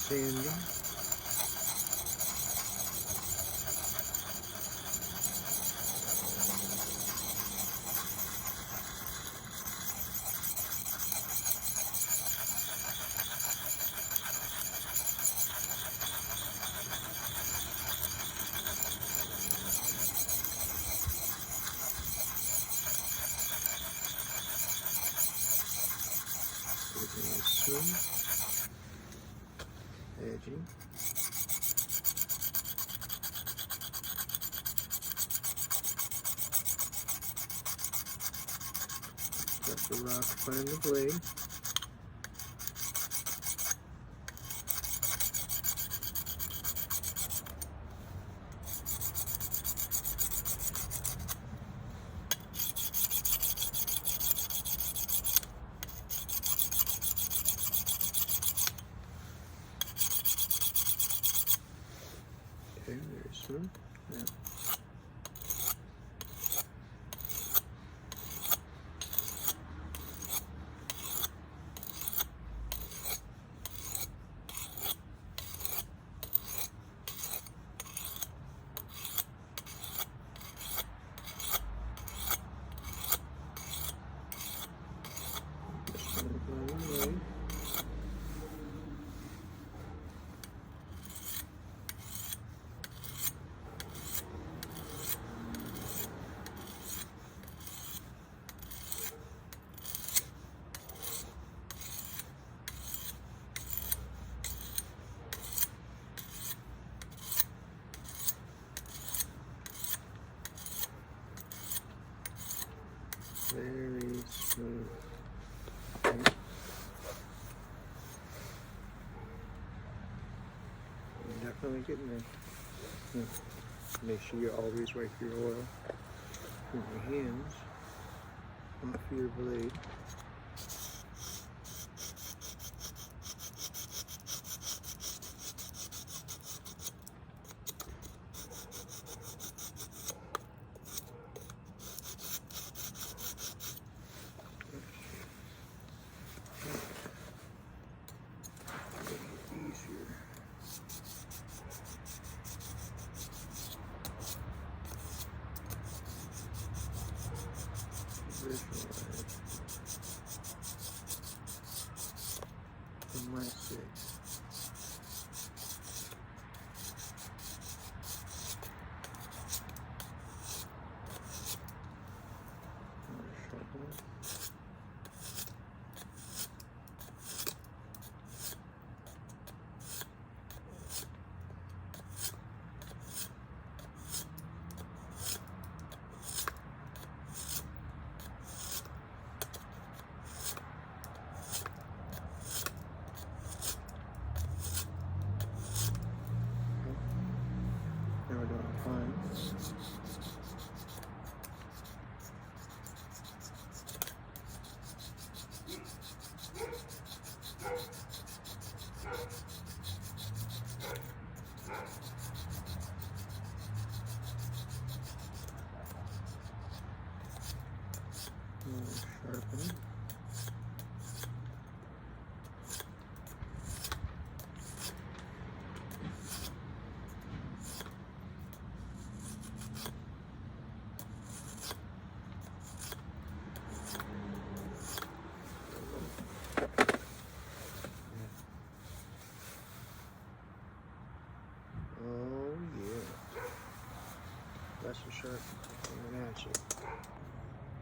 Sanding. Edging. Got the rock behind the blade. Okay, there's some. Yeah. Very smooth. Okay. Definitely getting there. Make sure you always wipe your oil from your hands off your blade. From my six.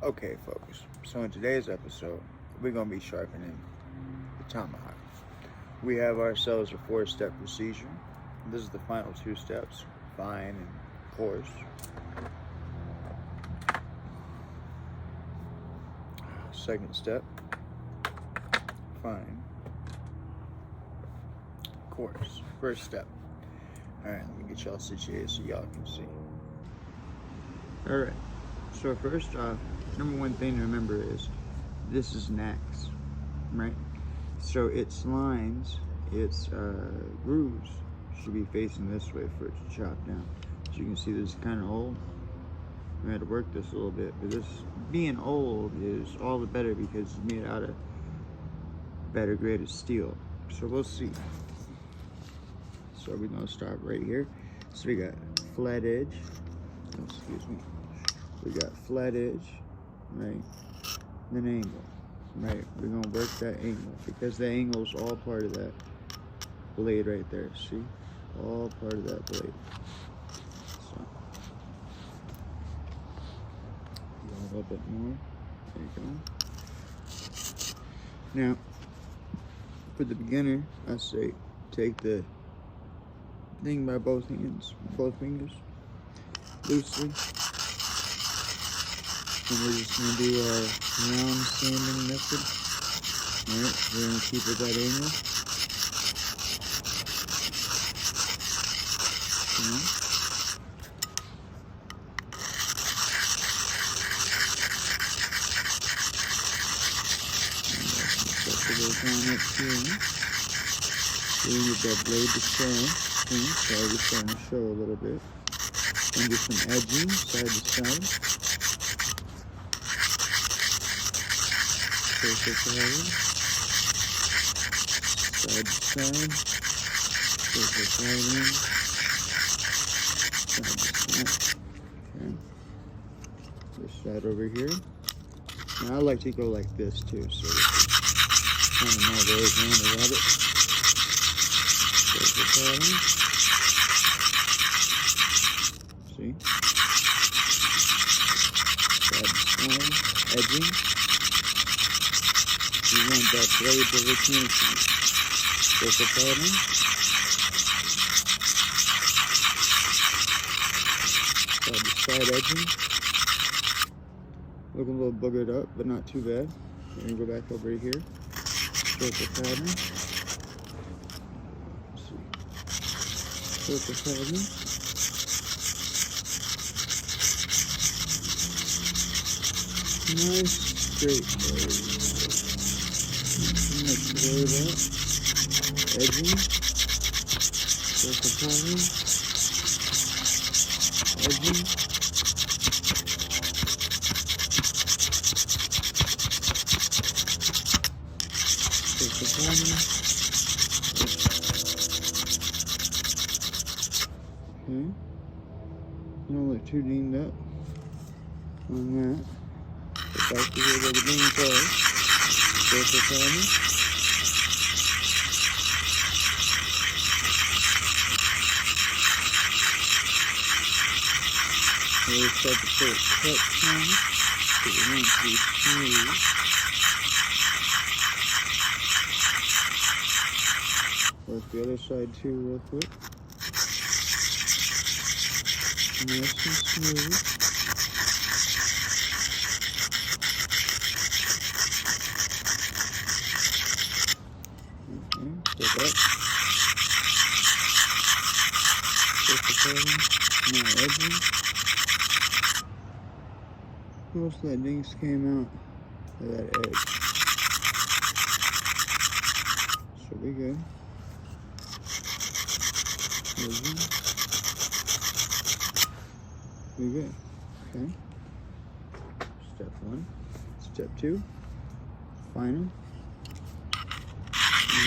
Okay, folks. So in today's episode, we're going to be sharpening the tomahawk. We have ourselves a 4-step procedure. This is the final 2 steps, fine and coarse. Second step, fine, coarse. First step. Alright, let me get y'all situated so y'all can see. Alright, so first off, number one thing to remember is this is an axe, right? So its lines, its grooves should be facing this way for it to chop down. As you can see, this is kind of old. I had to work this a little bit, but this being old is all the better because it's made out of better grade of steel. So we'll see. So we're gonna start right here. So we got flat edge. Oh, excuse me. We got flat edge, right? Then angle, right? We're gonna work that angle because the angle is all part of that blade right there. See, all part of that blade. So a little bit more. There you go. Now, for the beginner, I say take the thing by both hands, both fingers, loosely. And we're just going to do our round sanding method. Alright, we're going to keep it that angle. Down up here. So we get that blade to show. So I'm just trying to show a little bit. And get some edging side to side. Surface pattern. Side to side. Surface pattern. Side to side. Okay. This side over here. Now I like to go like this too, so kind of my way around it. Surface pattern. See? Side to side. Edging. You want that blade to look uniform. Surface pattern. Side to side edging. Looking a little boogered up, but not too bad. We're going to go back over here. Surface pattern. Let's see. Surface pattern. Nice straight blade. Let's blade up. Edging. Surface pattern. Edging. Okay, don't look too dinged up on that. Get back to here where the beans are. Surface pattern. We'll start to put cuts on because it wants to be smooth. Work the other side too real quick. Nice and smooth. Okay, step up. Surface pattern. Now edging. Most of that dings came out of that edge. So we good. We good. Okay. Step 1. Step 2. Final. And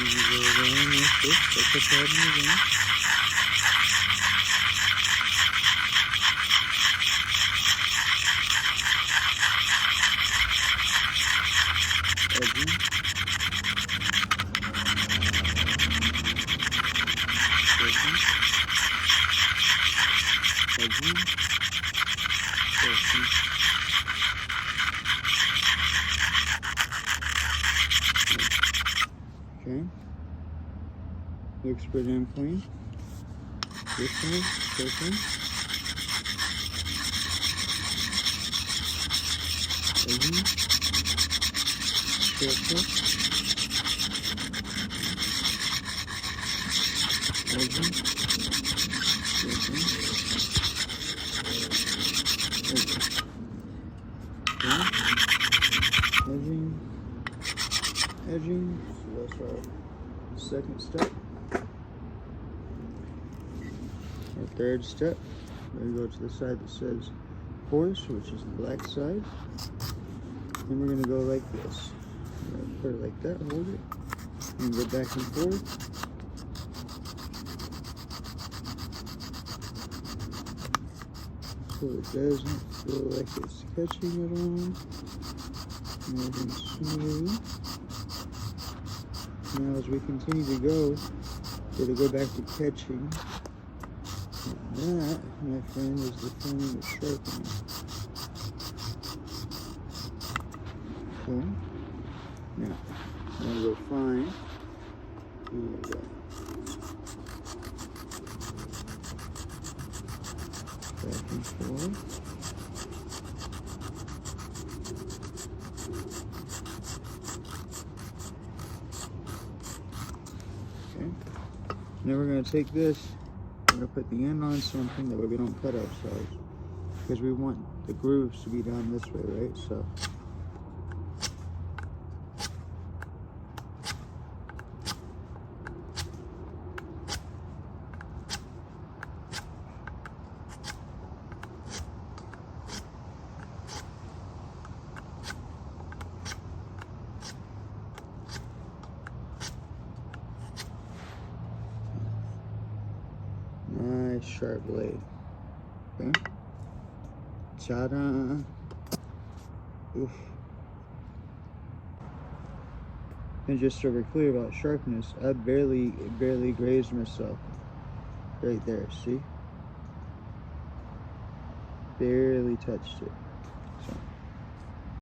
we go around like this. That's the pattern again. Edging. Edging. Okay. Looks pretty damn clean. This one, sharpen. Sharpen. Sharpen. Edging. So that's our second step. Our third step, we go to the side that says horse, which is the black side. And we're going to go like this. We're going to put it like that, hold it, and go back and forth. So it doesn't feel like it's catching at all. Nice and smooth. Now as we continue to go, it'll go back to catching. And that, my friend, is the forming of sharpening. Okay. Now, I'm going to go find the back and forth. Okay. Now we're going to take this, we're going to put the end on something that way we don't cut ourselves. Because we want the grooves to be down this way, right? So. Nice sharp blade. Okay. Ta-da! Oof. And just so we're clear about sharpness, I barely grazed myself. Right there, see? Barely touched it.